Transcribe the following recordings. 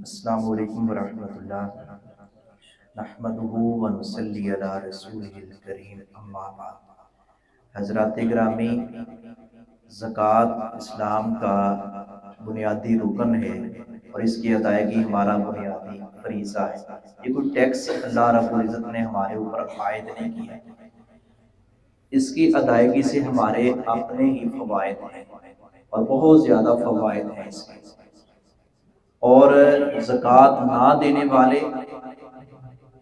السلام علیکم ورحمۃ اللہ نحمدہ ونصلی علی رسولہ الکریم اما بعد۔ حضرات گرامی، زکوٰۃ اسلام کا بنیادی رکن ہے اور اس کی ادائیگی ہمارا بنیادی فریضہ ہے۔ یہ کوئی ٹیکس اللہ رب العزت نے ہمارے اوپر عائد نہیں کیا ہے، اس کی ادائیگی سے ہمارے اپنے ہی فوائد ہیں اور بہت زیادہ فوائد ہیں اس کے۔ اور زکوٰۃ نہ دینے والے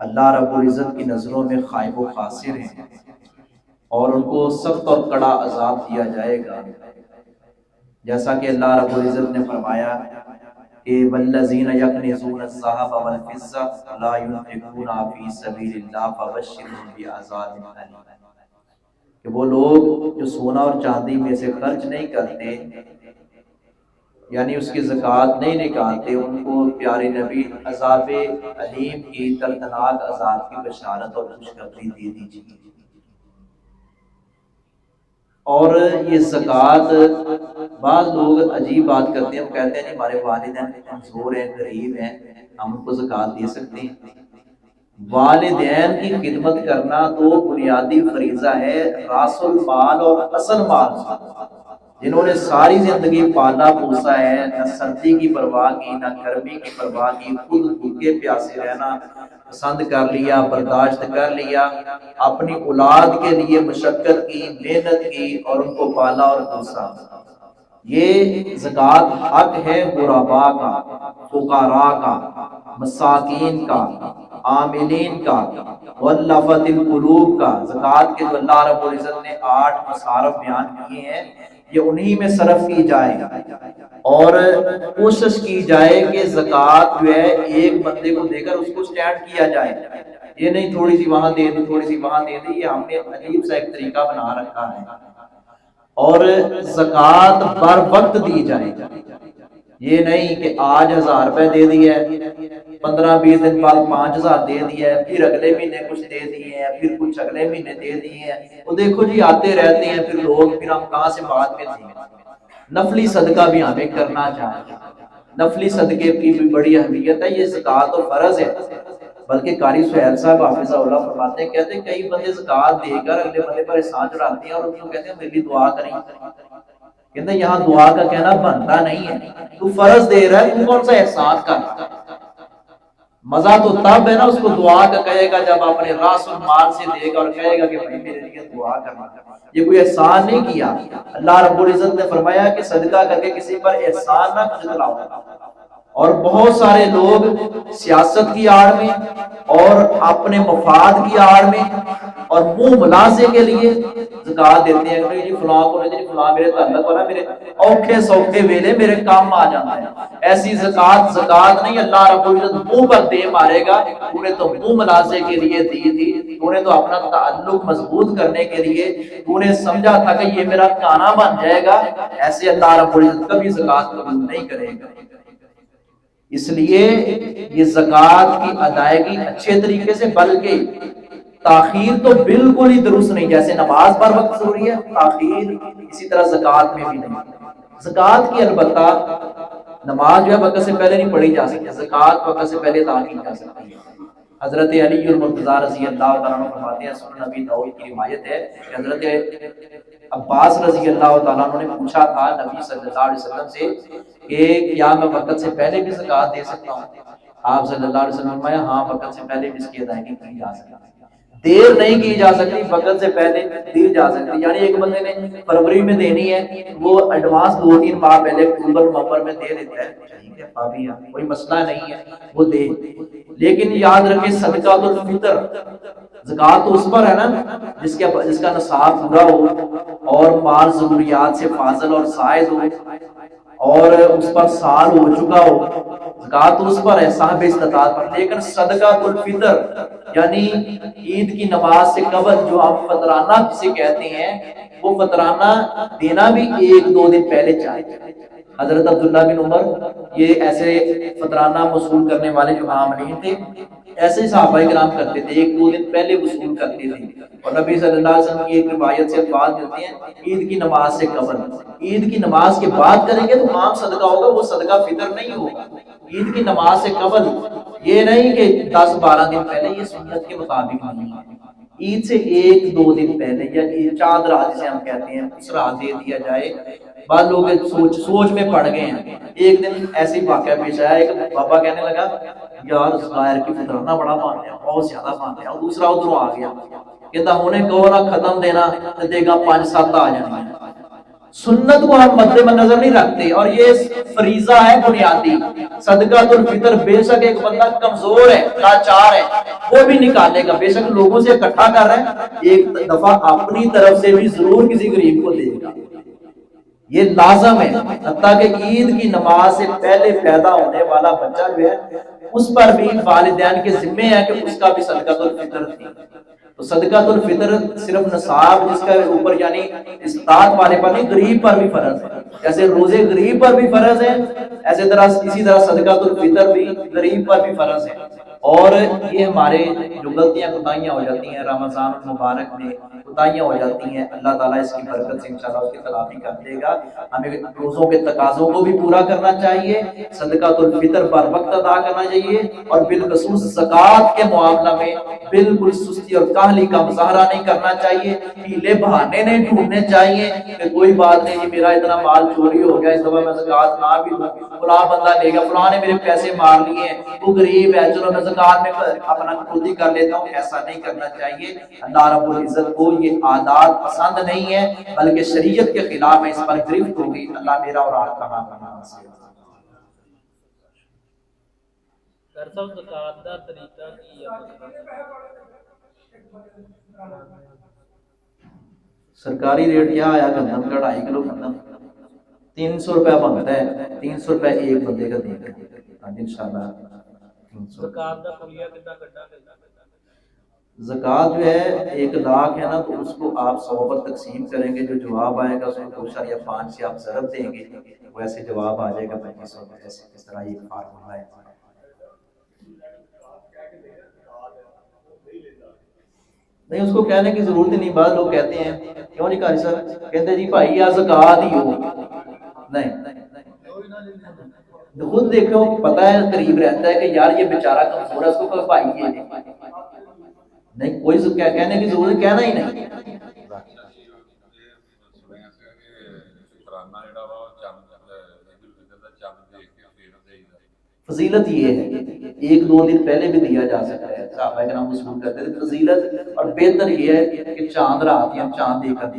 اللہ رب العزت کی نظروں میں خائب و خاسر ہیں اور ان کو سخت اور کڑا عذاب دیا جائے گا، جیسا کہ اللہ رب العزت نے فرمایا کہ والذین یکنزون الذھب والفضہ ولا ينفقونها فی سبیل اللہ فبشرهم بعذاب الیم، کہ وہ لوگ جو سونا اور چاندی میں سے خرچ نہیں کرتے، یعنی اس کی زکوٰۃ نہیں نکالتے، ان کو پیارے نبی عذاب علیم کی دردناک عذاب کی بشارت اور خوشخبری دے دیجیے۔ اور یہ زکوٰۃ، بعض لوگ عجیب بات کرتے ہیں، ہم کہتے ہیں ہمارے والدین کمزور ہیں، غریب ہیں، ہم ان کو زکوٰۃ دے سکتے ہیں۔ والدین کی خدمت کرنا تو بنیادی فریضہ ہے، راس المال اور اصل مال، جنہوں نے ساری زندگی پالا پوسا ہے، نہ سردی کی پرواہ کی نہ گرمی کی پرواہ کی، خود بھوکے پیاسے رہنا پسند کر لیا، برداشت کر لیا، اپنی اولاد کے لیے مشقت کی، محنت کی اور ان کو پالا اور پوسا۔ یہ زکوٰۃ حق ہے غرباء کا، فقراء کا، مساکین کا، عاملین کا، مؤلفۃ القلوب کا۔ زکوٰۃ کے جو اللہ رب العزت نے 8 مصارف بیان کیے ہیں، یہ انہی میں صرف کی جائے اور کوشش کی جائے کہ زکوٰۃ جو ہے ایک بندے کو دے کر اس کو سٹینڈ کیا جائے، یہ نہیں تھوڑی سی وہاں دے دی تھوڑی سی وہاں دے دی، یہ ہم نے عجیب سا ایک طریقہ بنا رکھا ہے۔ اور زکوٰۃ بر وقت دی جائے، یہ نہیں کہ آج 1000 روپے دے دی ہے، 15-20 دن بعد 5000 دے دیا ہے، پھر اگلے مہینے کچھ دے دیے ہیں، پھر کچھ اگلے مہینے دے دیے ہیں۔ وہ دیکھو جی آتے رہتے ہیں پھر لوگ، پھر ہم کہاں سے بعد میں دیں۔ نفلی صدقہ بھی ہمیں کرنا چاہیے، نفلی صدقے کی بھی بڑی اہمیت ہے، یہ زکوٰۃ تو فرض ہے۔ بلکہ قاری سہیل صاحب حافظہ اللہ فرماتے ہیں، کہتے ہیں کئی بندے زکوٰۃ دے کر اگلے بندے پر احسان چڑھاتے ہیں اور اس کو کہتے ہیں میری دعا کریں، کہتے ہیں یہاں دعا کا کہنا بنتا نہیں ہے، تو فرض دے رہا ہے، تو کون سا احسان کر۔ مزہ تو تب ہے نا اس کو دعا کا کہے گا جب اپنے راس المال سے دے گا اور کہے گا کہ بھائی میرے لیے دعا کرنا۔ یہ کوئی احسان نہیں کیا۔ اللہ رب العزت نے فرمایا کہ صدقہ کر کے کسی پر احسان نہ جتلاؤ۔ اور بہت سارے لوگ سیاست کی آڑ میں اور اپنے مفاد کی آڑ میں اور منہ ملازے کے لیے زکوٰۃ دیتے ہیں کہ جی فلاں کو نہیں، فلاں میرے تعلق والا، میرے اوکھے سوکھے ویلے میرے کام آ جاتا ہے۔ ایسی زکوٰۃ نہیں، اللہ رب العزت منہ پر دے مارے گا، تو نے تو منہ ملازے کے لیے دی تھی، تو نے تو اپنا تعلق مضبوط کرنے کے لیے، تو نے سمجھا تھا کہ یہ میرا کانا بن جائے گا، ایسے اللہ رب العزت کبھی زکوٰۃ قبول نہیں کرے گا۔ اس لیے یہ زکوٰۃ کی ادائیگی اچھے طریقے سے، بلکہ تاخیر تو بالکل ہی درست نہیں، جیسے نماز پر وقت ضروری ہے تاخیر اسی طرح زکوٰۃ میں بھی نہیں۔ زکوٰۃ کی البتہ نماز جو ہے وقت سے پہلے نہیں پڑھی جا سکتی، زکوٰۃ وقت سے پہلے ادا کی جا سکتی ہے۔ حضرت علی المرتضیٰ رضی اللہ تعالیٰ عنہ فرماتے ہیں، سنن نبی داؤد کی روایت ہے کہ حضرت عباس رضی اللہ تعالیٰ عنہ نے پوچھا تھا نبی صلی اللہ علیہ وسلم سے کہ کیا میں وقت سے پہلے بھی زکوٰۃ دے سکتا ہوں؟ آپ صلی اللہ علیہ وسلم نے فرمایا ہاں، وقت سے پہلے بھی اس کی ادائیگی کی جا سکتی ہے، دیر نہیں کی جا سکتی، وقت سے پہلے دی جا سکتی۔ یعنی ایک بندے نے فروری میں دینی ہے، وہ ایڈوانس 2-3 ماہ پہلے اکتوبر نومبر میں دے دیتا ہے، ٹھیک ہے پابی، کوئی مسئلہ نہیں ہے، وہ دے۔ لیکن یاد رکھیں صدقۃ الفطر، زکوٰۃ تو اس پر ہے نا جس کا نصاب پورا ہو اور مال ضروریات سے فاضل اور سائز ہو اور اس پر سال ہو چکا ہو، زکوٰۃ تو اس پر ہے صاحب استطاعت پر۔ لیکن صدقۃ الفطر یعنی عید کی نماز سے قبل جو ہم فطرانہ جسے کہتے ہیں، وہ فطرانہ دینا بھی 1-2 دن پہلے چاہیے۔ حضرت عبداللہ بن عمر یہ ایسے فطرانہ وصول کرنے والے جو عاملین تھے، ایسے ہی صحابہ کرام کرتے تھے، 1-2 دن پہلے وصول کرتے تھے۔ اور نبی صلی اللہ علیہ وسلم کی ایک روایت سے الفاظ ملتے ہیں عید کی نماز سے قبل، عید کی نماز کے بعد کریں گے تو عام صدقہ ہوگا، وہ صدقہ فطر نہیں ہوگا۔ عید کی نماز سے قبل، یہ نہیں کہ 10-12 دن پہلے، یہ سنت کے مطابق نہیں ہے۔ عید سے 1-2 دن پہلے یا چاند رات جسے ہم کہتے ہیں اس رات دے دیا جائے۔ بعض لوگ سوچ میں پڑ گئے ہیں۔ ایک دن ایسی واقعہ پیش آیا، ایک بابا کہنے لگا یار ظاہر کی فطرانہ بڑا مانتے ہیں، بہت زیادہ مانتے ہیں، اور دوسرا ادھروں آ گیا کہتا ہونے کہو نا ختم دینا دے گا 5-7 آ جانا۔ سنت کو ہم مد نظر نہیں رکھتے، اور یہ فریضہ ہے بنیادی۔ صدقۃ الفطر بے شک ایک بندہ کمزور ہے، لاچار ہے، وہ بھی نکالے گا، بے شک لوگوں سے اکٹھا کر رہا ہے، ایک دفعہ اپنی طرف سے بھی ضرور کسی غریب کو دے گا، یہ لازم ہے۔ حتیٰ کہ عید کی نماز سے پہلے پیدا ہونے والا بچہ جو ہے اس پر بھی والدین کے ذمہ ہے کہ اس کا بھی صدقۃ الفطر تھی۔ تو صدقۃ الفطر صرف نصاب جس کا اوپر یعنی استطاعت والے پر نہیں، غریب پر بھی فرض ہے۔ جیسے روزے غریب پر بھی فرض ہے، اسی طرح صدقۃ الفطر بھی غریب پر بھی فرض ہے۔ اور یہ ہمارے جو غلطیاں کوتاہیاں ہو جاتی ہیں رمضان المبارک میں، کوتاہیاں ہو جاتی ہیں، اللہ تعالیٰ اس کی برکت سے انشاءاللہ اس کی تلافی کر دے گا۔ ہمیں روزوں کے تقاضوں کو بھی پورا کرنا چاہیے، صدقۃ الفطر پر وقت ادا کرنا چاہیے، اور بالخصوص زکوٰۃ کے معاملہ میں بالکل سستی اور کاہلی کا مظاہرہ نہیں کرنا چاہیے، ہیلے بہانے نہیں ڈھونڈنے چاہیے کہ کوئی بات نہیں جی میرا اتنا مال چوری ہو گیا، اس دفعہ میں زکوٰۃ نہ بھی دوں، فلاں بندہ لے گا، فلاں نے میرے پیسے مار لیے، وہ غریب ہے، چلو میں زکوٰۃ میں اپنا خود ہی کر لیتا ہوں۔ ایسا نہیں کرنا چاہیے۔ اللہ رب العزت کو یہ عادات پسند نہیں ہے، بلکہ شریعت کے خلاف ہے، اس پر گرفت ہوگی۔ اللہ میرا اور آپ کا نام بنا سے زکات دا طریقہ کی ہے؟ سرکاری ریٹ کیا آیا گندم کا 2.5 کلو گندم 300 روپے بنتا ہے، 300 روپے ایک بندے کا دے گا انشاءاللہ۔ زکات دا کلیہ کتنا کٹا گیا؟ زکوٰۃ جو ہے 1 لاکھ ہے نا، تو اس کو آپ 100 پر تقسیم کریں گے، جو جواب آئے گا اس کو 2.5 سے آپ ضرب دیں گے، ویسے جواب آ جائے گا 2500۔ ایسے اس طرح ایک فارمولا ہے۔ نہیں اس کو کہنے کی ضرورت ہی نہیں۔ بعض لوگ کہتے ہیں کیوں نہیں قاری صاحب، کہتے جی بھائی یا زکوٰۃ ہی ہو، نہیں خود دیکھو پتہ ہے قریب رہتا ہے کہ یار یہ بیچارہ کمزور ہے، اس کو کوئی بھائی یہ نہیں، کوئی کہنے کی ضرورت کہنا ہی نہیں۔ فضیلت یہ ہے 1-2 دن پہلے بھی دیا جا سکتا ہے، صحابہ کرام وصول کرتے تھے۔ فضیلت اور بہتر یہ ہے کہ چاند رات یا چاند دیکھ کر دیا